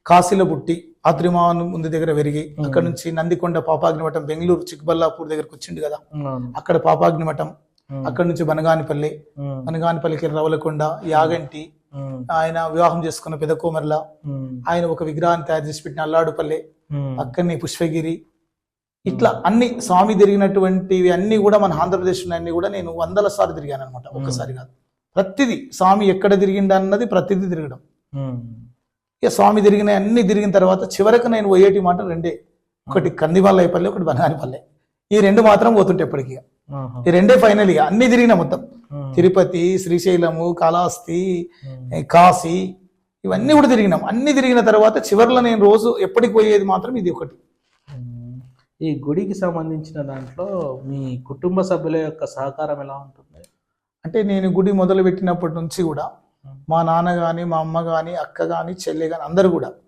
కాశీలో పుట్టి ఆత్రిమాను ముందు దగ్గర పెరిగి అక్కడ నుంచి నందికొండ పాపాగ్నిమఠం బెంగళూరు చిక్బల్లాపూర్ దగ్గరకు వచ్చిండు కదా, అక్కడ పాపాగ్నిమఠం, అక్కడ నుంచి బనగానిపల్లికి రవలకొండ, యాగంటి, ఆయన వివాహం చేసుకున్న పెదకోమర్ల, ఆయన ఒక విగ్రహాన్ని తయారు చేసి పెట్టిన అల్లాడుపల్లె, అక్కడనే పుష్పగిరి, ఇట్లా అన్ని స్వామి తిరిగినటువంటివి అన్ని కూడా మన ఆంధ్రప్రదేశ్ అన్ని కూడా నేను 100 సార్లు తిరిగాను అనమాట. ఒక్కసారి కాదు, ప్రతిదీ స్వామి ఎక్కడ తిరిగిండ అన్నది ప్రతిదీ తిరగడం. ఇక స్వామి తిరిగిన అన్ని తిరిగిన తర్వాత చివరకు నేను పోయేటి మాట రెండే, ఒకటి కందిమల్లయ్యపల్లి, ఒకటి బనగానిపల్లె. ఈ రెండు మాత్రం పోతుంటే ఎప్పటికీ, ఈ రెండే ఫైనల్. ఇక అన్ని తిరిగిన మొత్తం తిరుపతి, శ్రీశైలము, కాళహస్తి, కాశీ, ఇవన్నీ కూడా తిరిగినాం. అన్ని తిరిగిన తర్వాత చివరిలో నేను రోజు ఎప్పటికి పోయేది మాత్రం ఇది ఒకటి. ఈ గుడికి సంబంధించిన దాంట్లో మీ కుటుంబ సభ్యుల యొక్క సహకారం ఎలా ఉంటుంది? అంటే నేను గుడి మొదలు పెట్టినప్పటి నుంచి కూడా మా నాన్న కానీ, మా అమ్మ కానీ, అక్క కానీ, చెల్లె కానీ అందరూ కూడా